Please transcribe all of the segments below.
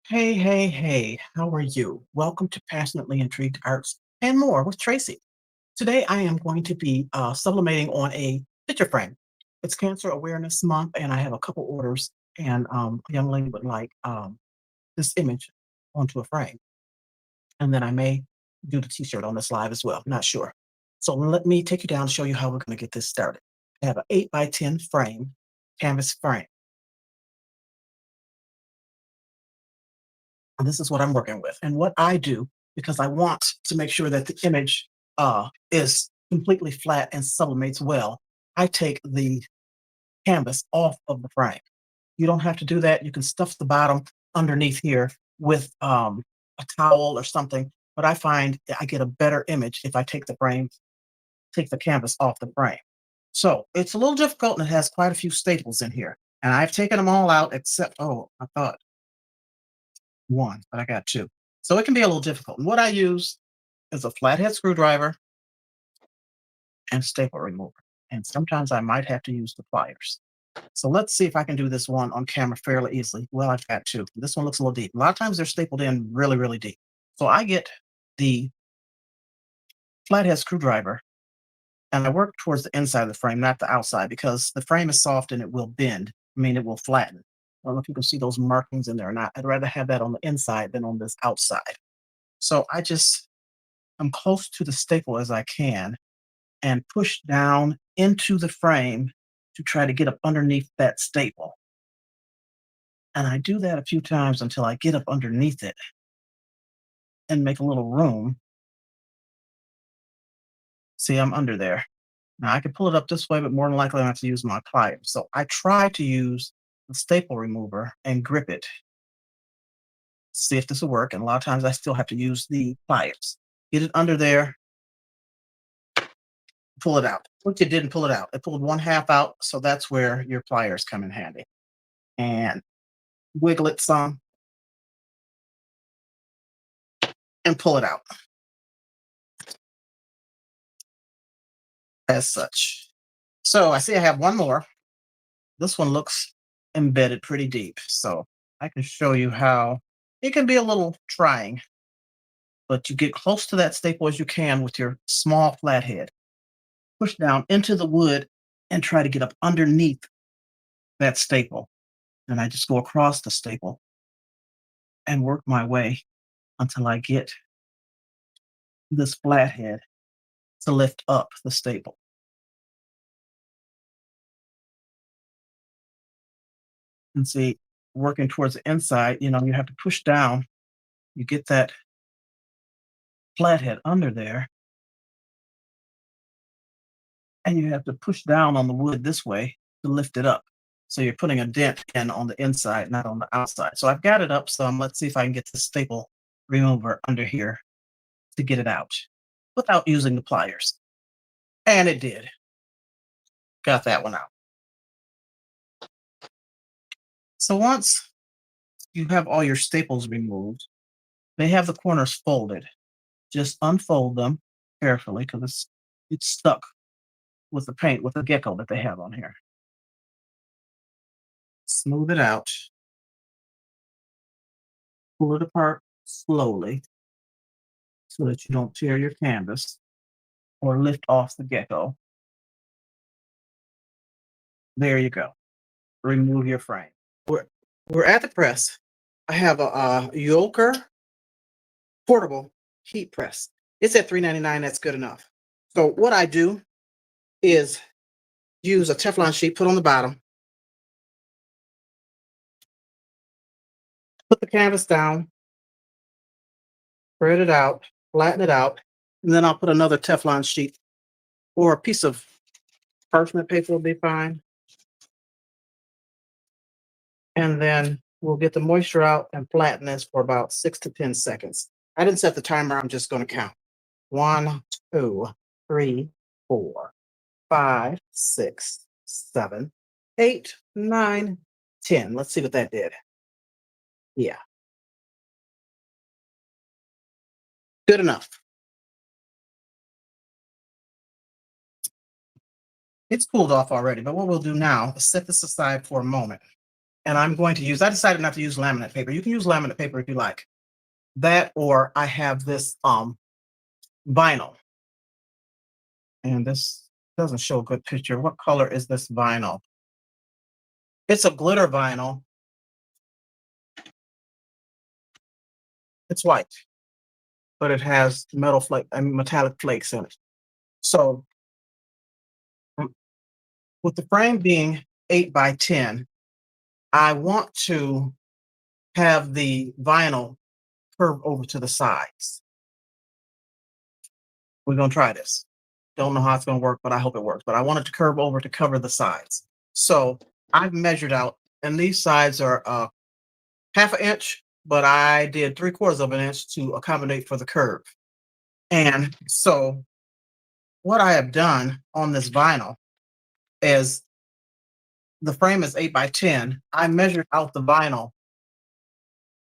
Hey, hey, hey, how are you? Welcome to Passionately Intrigued Arts and More with Tracy. Today I am going to be sublimating on a picture frame. It's Cancer Awareness Month, and I have a couple orders, and a young lady would like this image onto a frame. And then I may do the t-shirt on this live as well, not sure. So let me take you down to show you how we're going to get this started. I have an 8 by 10 frame, canvas frame. And this is what I'm working with. And what I do, because I want to make sure that the image is completely flat and sublimates well, I take the canvas off of the frame. You don't have to do that. You can stuff the bottom underneath here with a towel or something. But I find I get a better image if I take the canvas off the frame. So it's a little difficult and it has quite a few staples in here. And I've taken them all out except, oh, I thought one, but I got two. So it can be a little difficult. And what I use is a flathead screwdriver and staple remover. And sometimes I might have to use the pliers. So let's see if I can do this one on camera fairly easily. Well, I've got two. This one looks a little deep. A lot of times they're stapled in really, really deep. So I get the flathead screwdriver and I work towards the inside of the frame, not the outside, because the frame is soft and it will bend. I mean, it will flatten. I don't know if you can see those markings in there or not. I'd rather have that on the inside than on this outside. So I'm close to the staple as I can and push down into the frame to try to get up underneath that staple. And I do that a few times until I get up underneath it and make a little room. See, I'm under there. Now I can pull it up this way, but more than likely I have to use my pliers. So I try to use the staple remover and grip it. See if this will work. And a lot of times I still have to use the pliers. Get it under there, pull it out. What you didn't pull it out. It pulled one half out, so that's where your pliers come in handy. And wiggle it some and pull it out as such. So I see I have one more. This one looks embedded pretty deep, so I can show you how it can be a little trying, but you get close to that staple as you can with your small flathead. Push down into the wood and try to get up underneath that staple. And I just go across the staple and work my way until I get this flathead to lift up the staple. And see, working towards the inside, you have to push down. You get that flathead under there, and you have to push down on the wood this way to lift it up. So you're putting a dent in on the inside, not on the outside. So I've got it up some. Let's see if I can get the staple remover under here to get it out without using the pliers. And it did. Got that one out. So once you have all your staples removed, they have the corners folded. Just unfold them carefully because it's stuck with the paint, with the gecko that they have on here. Smooth it out. Pull it apart slowly so that you don't tear your canvas or lift off the gecko. There you go. Remove your frame. We're at the press. I have a Yoker portable heat press. It's at $3.99. That's good enough. So what I do is use a Teflon sheet, put on the bottom, put the canvas down, spread it out, flatten it out, and then I'll put another Teflon sheet or a piece of parchment paper will be fine. And then we'll get the moisture out and flatten this for about 6 to 10 seconds. I didn't set the timer. I'm just going to count. 1, 2, 3, 4, 5, 6, 7, 8, 9, 10. Let's see what that did. Yeah, good enough. It's cooled off already, but what we'll do now is set this aside for a moment. and I'm going to use, I decided not to use laminate paper. You can use laminate paper if you like. That, or I have this vinyl. And this doesn't show a good picture. What color is this vinyl? It's a glitter vinyl. It's white, but it has metal flake and metallic flakes in it. So mm, with the frame being 8 by 10, I want to have the vinyl curve over to the sides. We're gonna try this. Don't know how it's gonna work, but I hope it works. But I want it to curve over to cover the sides. So I've measured out, and these sides are 1/2 inch, but I did 3/4 of an inch to accommodate for the curve. And so what I have done on this vinyl is, the frame is 8 by 10. I measured out the vinyl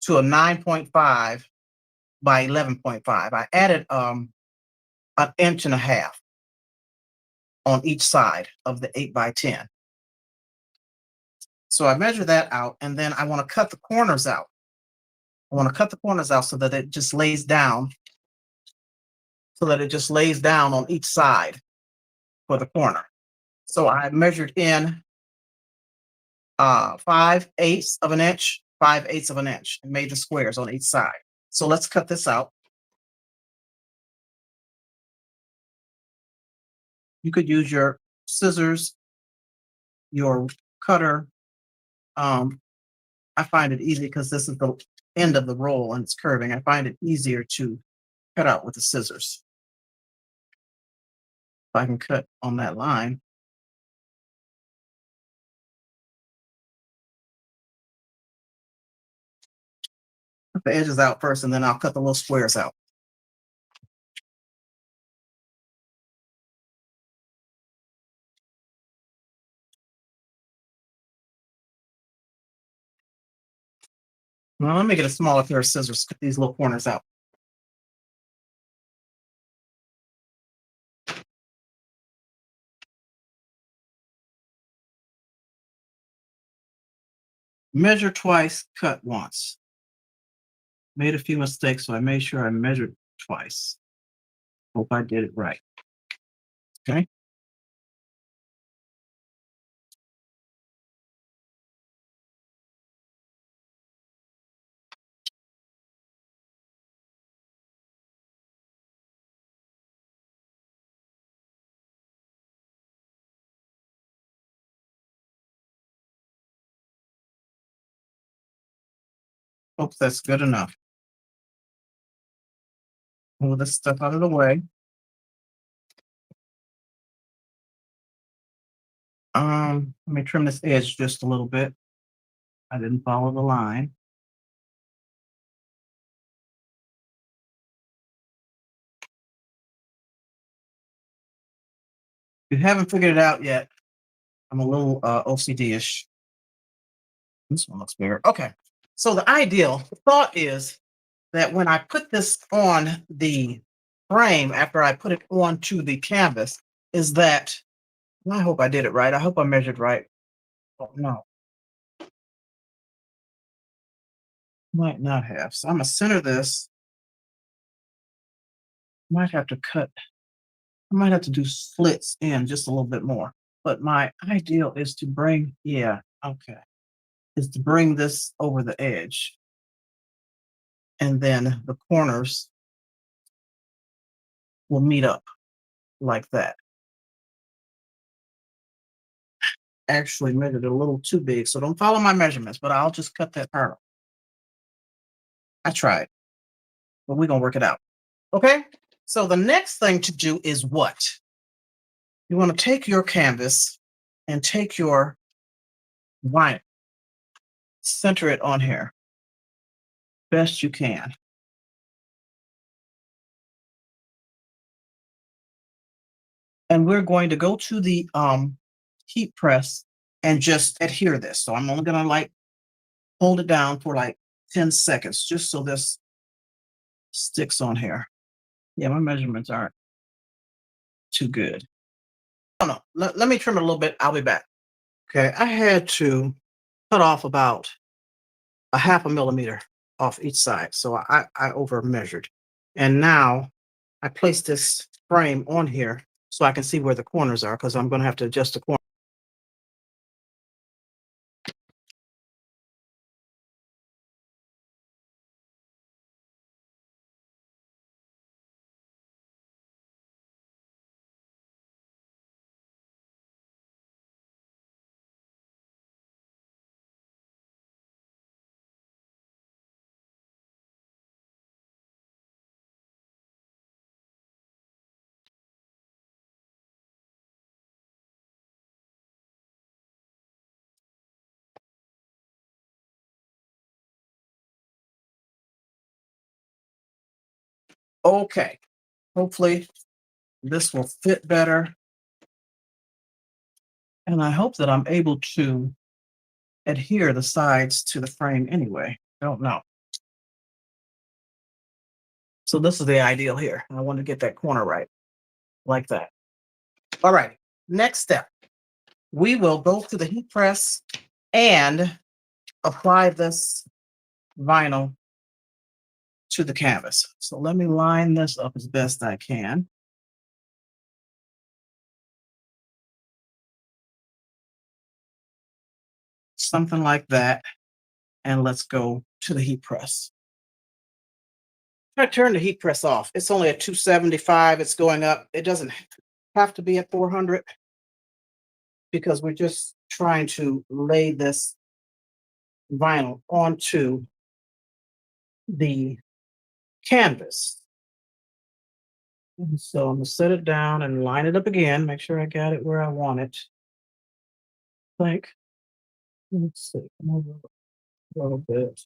to a 9.5 by 11.5. I added an inch and a half on each side of the 8 by 10. So I measure that out, and then I want to cut the corners out. I want to cut the corners out so that it just lays down, on each side for the corner. So I measured in 5/8 of an inch, 5/8 of an inch, and made the squares on each side. So let's cut this out. You could use your scissors, your cutter. Um, I find it easy because this is the end of the roll and it's curving. I find it easier to cut out with the scissors. If I can cut on that line. Cut the edges out first, and then I'll cut the little squares out. Now let me get a smaller pair of scissors, cut these little corners out. Measure twice, cut once. Made a few mistakes, so I made sure I measured twice. Hope I did it right. Okay. Hope that's good enough. Move this stuff out of the way. Let me trim this edge just a little bit. I didn't follow the line. If you haven't figured it out yet, I'm a little OCD-ish. This one looks bigger. Okay. So the ideal thought is that when I put this on the frame, after I put it onto the canvas, is that, I hope I did it right. I hope I measured right. Oh, no, might not have. So I'm gonna center this. Might have to cut. I might have to do slits in just a little bit more. But my ideal is to bring, yeah, okay, is to bring this over the edge. And then the corners will meet up like that. Actually measured it a little too big, so don't follow my measurements, but I'll just cut that part off. I tried, but we're gonna work it out. Okay. So the next thing to do is what? You want to take your canvas and take your vinyl, center it on here best you can. And we're going to go to the heat press and just adhere this. So I'm only gonna like hold it down for like 10 seconds just so this sticks on here. Yeah, my measurements aren't too good. Oh no, let me trim it a little bit. I'll be back. Okay, I had to cut off about a half a millimeter off each side. So I over measured. And now I place this frame on here so I can see where the corners are because I'm going to have to adjust the corner. Okay, hopefully this will fit better. And I hope that I'm able to adhere the sides to the frame anyway. I don't know. So this is the ideal here. I want to get that corner right, like that. All right, next step. We will go to the heat press and apply this vinyl to the canvas. So let me line this up as best I can. Something like that. And let's go to the heat press. I turn the heat press off. It's only at 275. It's going up. It doesn't have to be at 400 because we're just trying to lay this vinyl onto the canvas. And so I'm gonna set it down and line it up again, make sure I got it where I want it. Like, let's see, come over a little bit.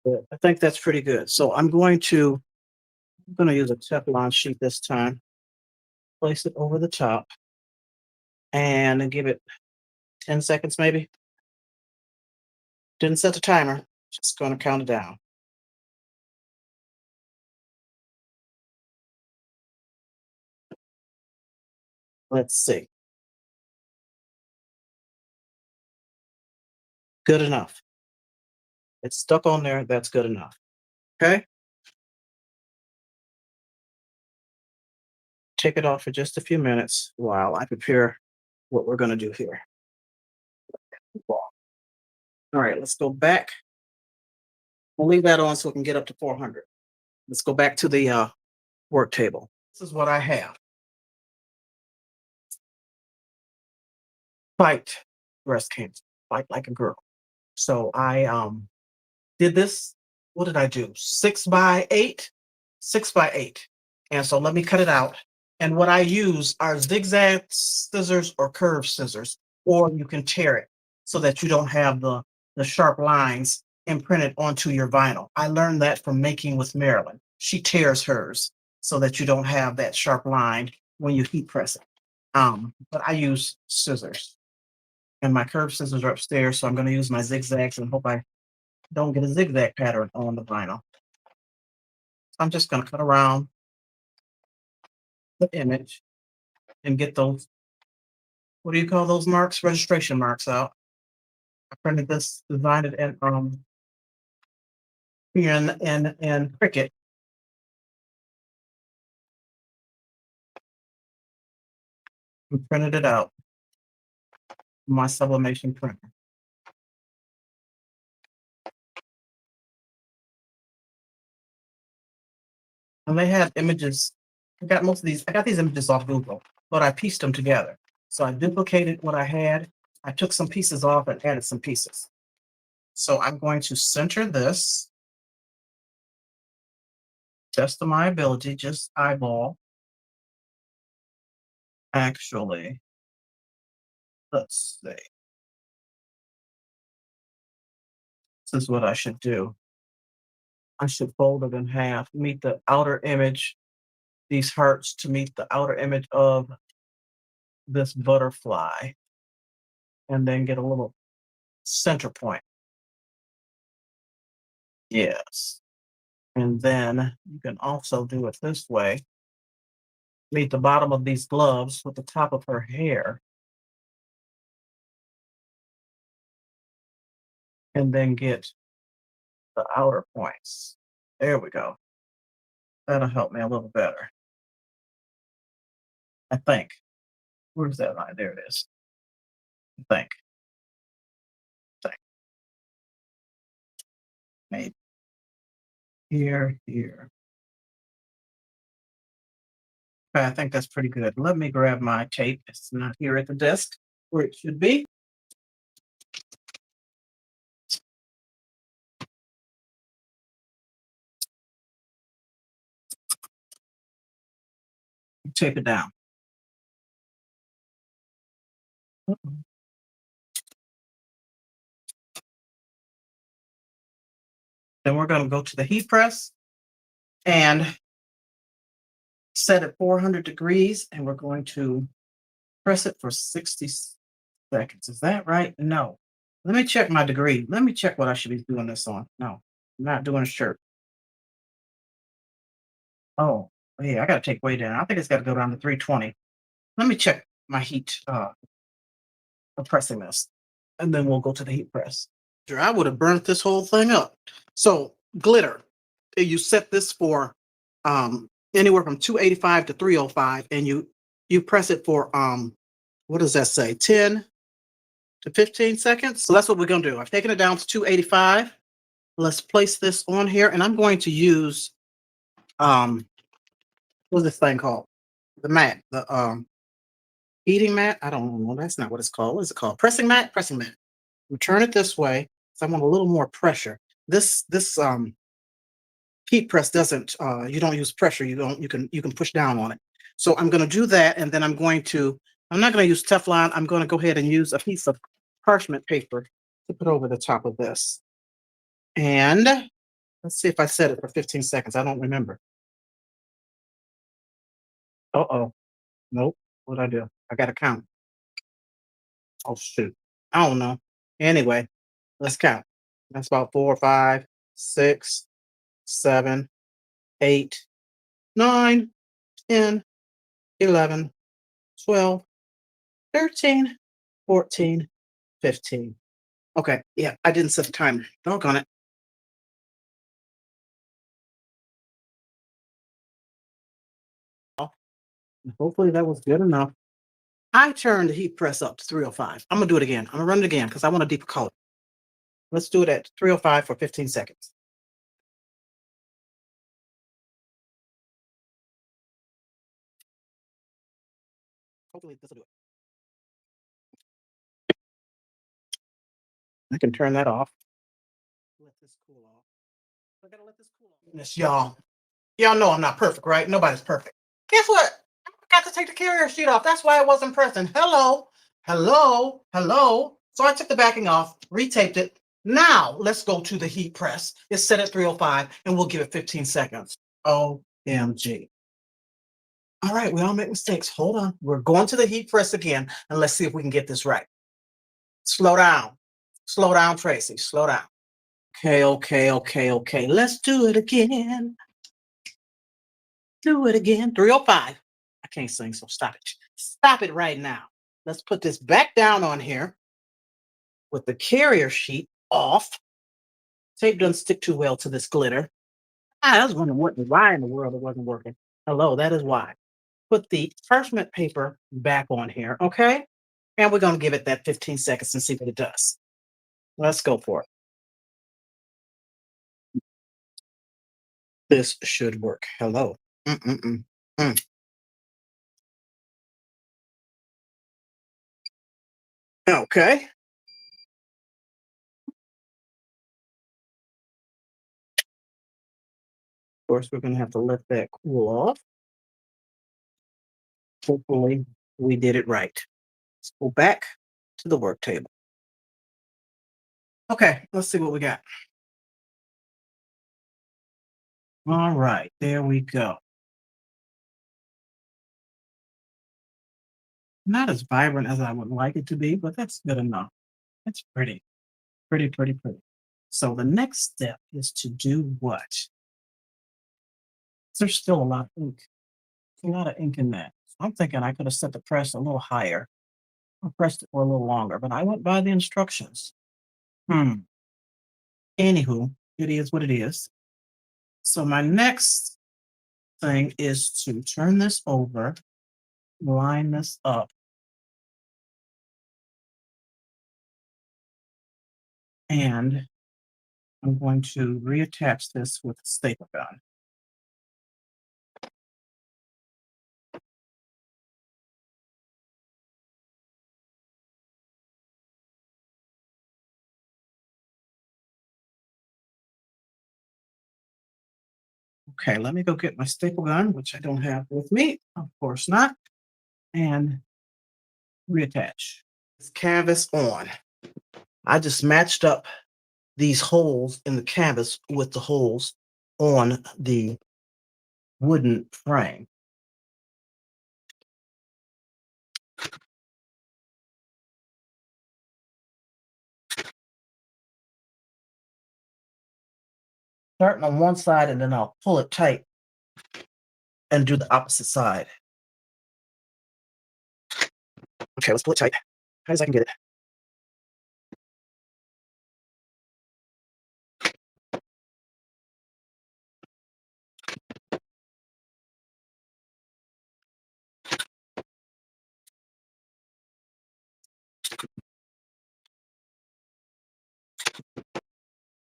But I think that's pretty good. So I'm gonna use a Teflon sheet this time, place it over the top and then give it 10 seconds maybe. Didn't set the timer, just gonna count it down. Let's see. Good enough. It's stuck on there, that's good enough. Okay? Take it off for just a few minutes while I prepare what we're gonna do here. All right, let's go back. We'll leave that on so we can get up to 400. Let's go back to the work table. This is what I have. Fight breast cancer. Fight like a girl. So I did this. What did I do? 6 by 8, 6 by 8. And so let me cut it out. And what I use are zigzag scissors or curved scissors, or you can tear it so that you don't have the sharp lines imprinted onto your vinyl. I learned that from making with Marilyn. She tears hers so that you don't have that sharp line when you heat press it. But I use scissors, and my curved scissors are upstairs, so I'm going to use my zigzags and hope I don't get a zigzag pattern on the vinyl. I'm just going to cut around the image and get those, what do you call those marks? Registration marks out. I printed this, designed it in here in Cricut. And printed it out on my sublimation printer. And they had images. I got these images off Google, but I pieced them together. So I duplicated what I had. I took some pieces off and added some pieces. So I'm going to center this, test of my ability, just eyeball. Actually, let's see. This is what I should do. I should fold it in half, meet the outer image, these hearts to meet the outer image of this butterfly, and then get a little center point. Yes. And then you can also do it this way. Meet the bottom of these gloves with the top of her hair. and then get the outer points. There we go. That'll help me a little better, I think. Where's that line? There it is. I think. Maybe here. Okay, I think that's pretty good. Let me grab my tape. It's not here at the desk where it should be. Tape it down. Mhm. Then we're going to go to the heat press and set it 400 degrees, and we're going to press it for 60 seconds. Is that right? No. Let me check my degree. Let me check what I should be doing this on. No, I'm not doing a shirt. Oh, yeah, I got to take way down. I think it's got to go down to 320. Let me check my heat of pressing this, and then we'll go to the heat press. Sure, I would have burnt this whole thing up. So glitter, you set this for anywhere from 285 to 305, and you press it for what does that say? 10 to 15 seconds. So that's what we're gonna do. I've taken it down to 285. Let's place this on here, and I'm going to use what's this thing called? The mat, the heating mat. I don't know. That's not what it's called. What is it called? Pressing mat. Pressing mat. We turn it this way, so I want a little more pressure. This heat press doesn't you don't use pressure, you can push down on it. So I'm going to do that, and then I'm not going to use Teflon. I'm going to go ahead and use a piece of parchment paper to put over the top of this. And let's see if I set it for 15 seconds. I don't remember. Uh-oh. Nope. What'd I do? I got to count. Oh shoot. I don't know. Anyway, let's count. That's about 4, 5, 6, 7, 8, 9, 10, 11, 12, 13, 14, 15. Okay, yeah, I didn't set the timer. Doggone it. Hopefully that was good enough. I turned the heat press up to 305. I'm gonna do it again. I'm gonna run it again because I want a deeper color. Let's do it at 305 for 15 seconds. Hopefully this will do it. I can turn that off. Let this cool off. I gotta let this cool off. Goodness, y'all know I'm not perfect, right? Nobody's perfect. Guess what? I forgot to take the carrier sheet off. That's why I wasn't pressing. Hello. So I took the backing off, retaped it. Now let's go to the heat press. It's set at 305, and we'll give it 15 seconds. OMG. All right, we all make mistakes. Hold on. We're going to the heat press again, and let's see if we can get this right. Slow down. Slow down, Tracy. Slow down. Okay. Let's do it again. Do it again. 305. I can't sing, so stop it. Stop it right now. Let's put this back down on here with the carrier sheet off. Tape doesn't stick too well to this glitter. I was wondering why in the world it wasn't working. Hello, that is why. Put the parchment paper back on here, okay? And we're going to give it that 15 seconds and see what it does. Let's go for it. This should work. Hello. Mm-mm-mm. Mm. Okay. Of course, we're going to have to let that cool off. Hopefully, we did it right. Let's go back to the work table. Okay, let's see what we got. All right, there we go. Not as vibrant as I would like it to be, but that's good enough. It's pretty, pretty. So the next step is to do what? There's still a lot of ink. A lot of ink in that. I'm thinking I could have set the press a little higher or pressed it for a little longer, but I went by the instructions. Hmm. Anywho, it is what it is. So my next thing is to turn this over, line this up, and I'm going to reattach this with a staple gun. Okay, let me go get my staple gun, which I don't have with me. Of course not. And reattach. This canvas on. I just matched up these holes in the canvas with the holes on the wooden frame. Starting on one side and then I'll pull it tight and do the opposite side. Okay, let's pull it tight. High as I can get it.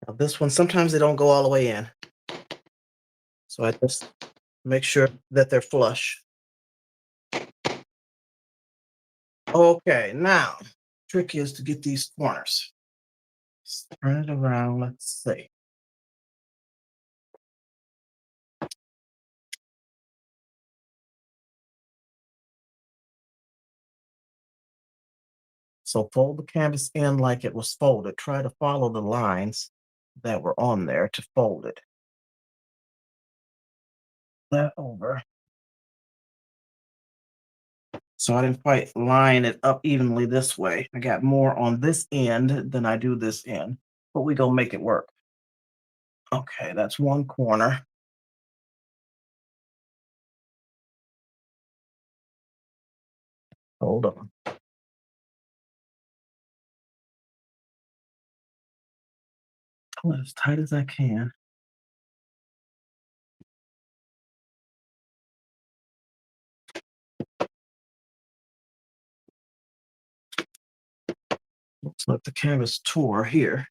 Now this one, sometimes they don't go all the way in. So I just make sure that they're flush. Okay, now, trick is to get these corners. Let's turn it around, let's see. So fold the canvas in like it was folded. Try to follow the lines that were on there to fold it. That over. So I didn't quite line it up evenly this way. I got more on this end than I do this end, but we gonna make it work. Okay, that's one corner. Hold on. Pull it as tight as I can. Looks like the canvas tore here.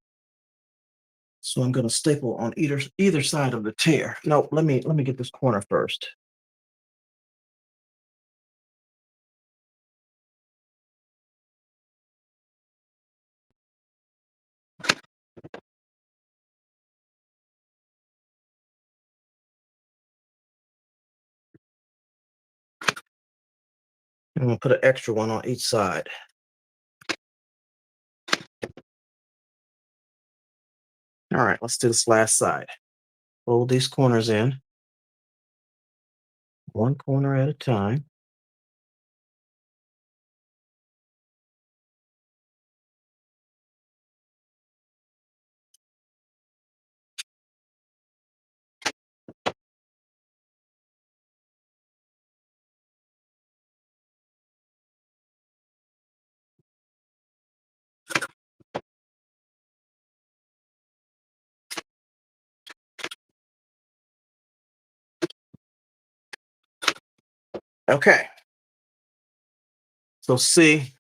So I'm gonna staple on either side of the tear. No, let me get this corner first. I'm gonna put an extra one on each side. All right, let's do this last side. Fold these corners in, one corner at a time. Okay. So see,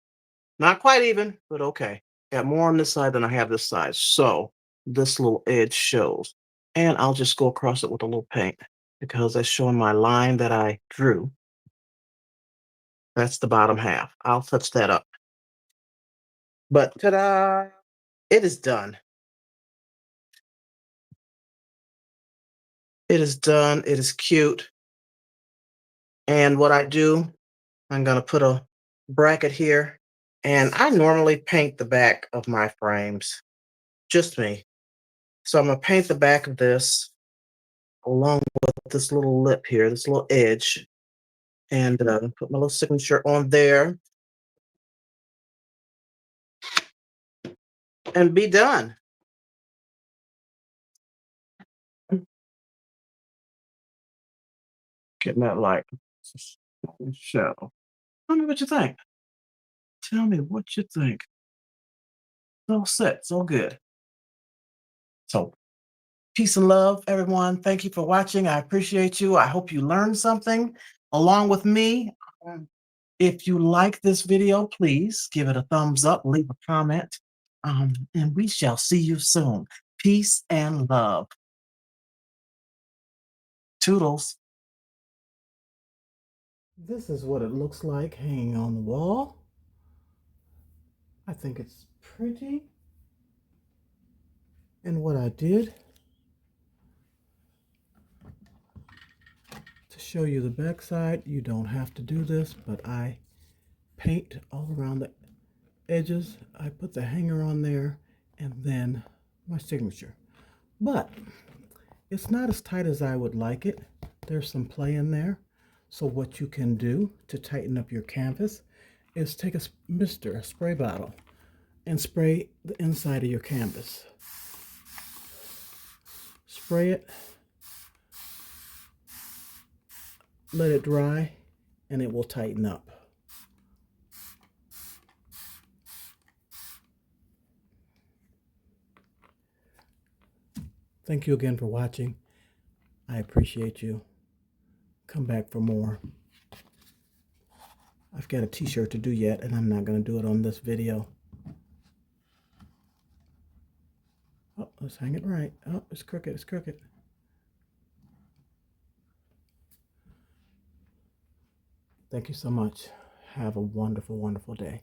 not quite even, but okay. Got more on this side than I have this side. So this little edge shows. And I'll just go across it with a little paint because that's showing my line that I drew. That's the bottom half. I'll touch that up. But ta-da! It is done. It is done. It is cute. And what I do, I'm gonna put a bracket here. And I normally paint the back of my frames. Just me. So I'm gonna paint the back of this along with this little lip here, this little edge, and put my little signature on there and be done. Getting that light. Show. Tell me what you think. Tell me what you think. It's all set. It's all good. So peace and love, everyone. Thank you for watching. I appreciate you. I hope you learned something along with me. Um, If you like this video, please give it a thumbs up, leave a comment, and we shall see you soon. Peace and love. Toodles. This is what it looks like hanging on the wall. I think it's pretty. And what I did to show you the back side, you don't have to do this, but I paint all around the edges. I put the hanger on there and then my signature. But it's not as tight as I would like it. There's some play in there. So what you can do to tighten up your canvas is take a mister, a spray bottle, and spray the inside of your canvas. Spray it, let it dry, and it will tighten up. Thank you again for watching. I appreciate you. Come back for more. I've got a t-shirt to do yet, and I'm not going to do it on this video. Oh, let's hang it right. Oh, it's crooked, it's crooked. Thank you so much. Have a wonderful, wonderful day.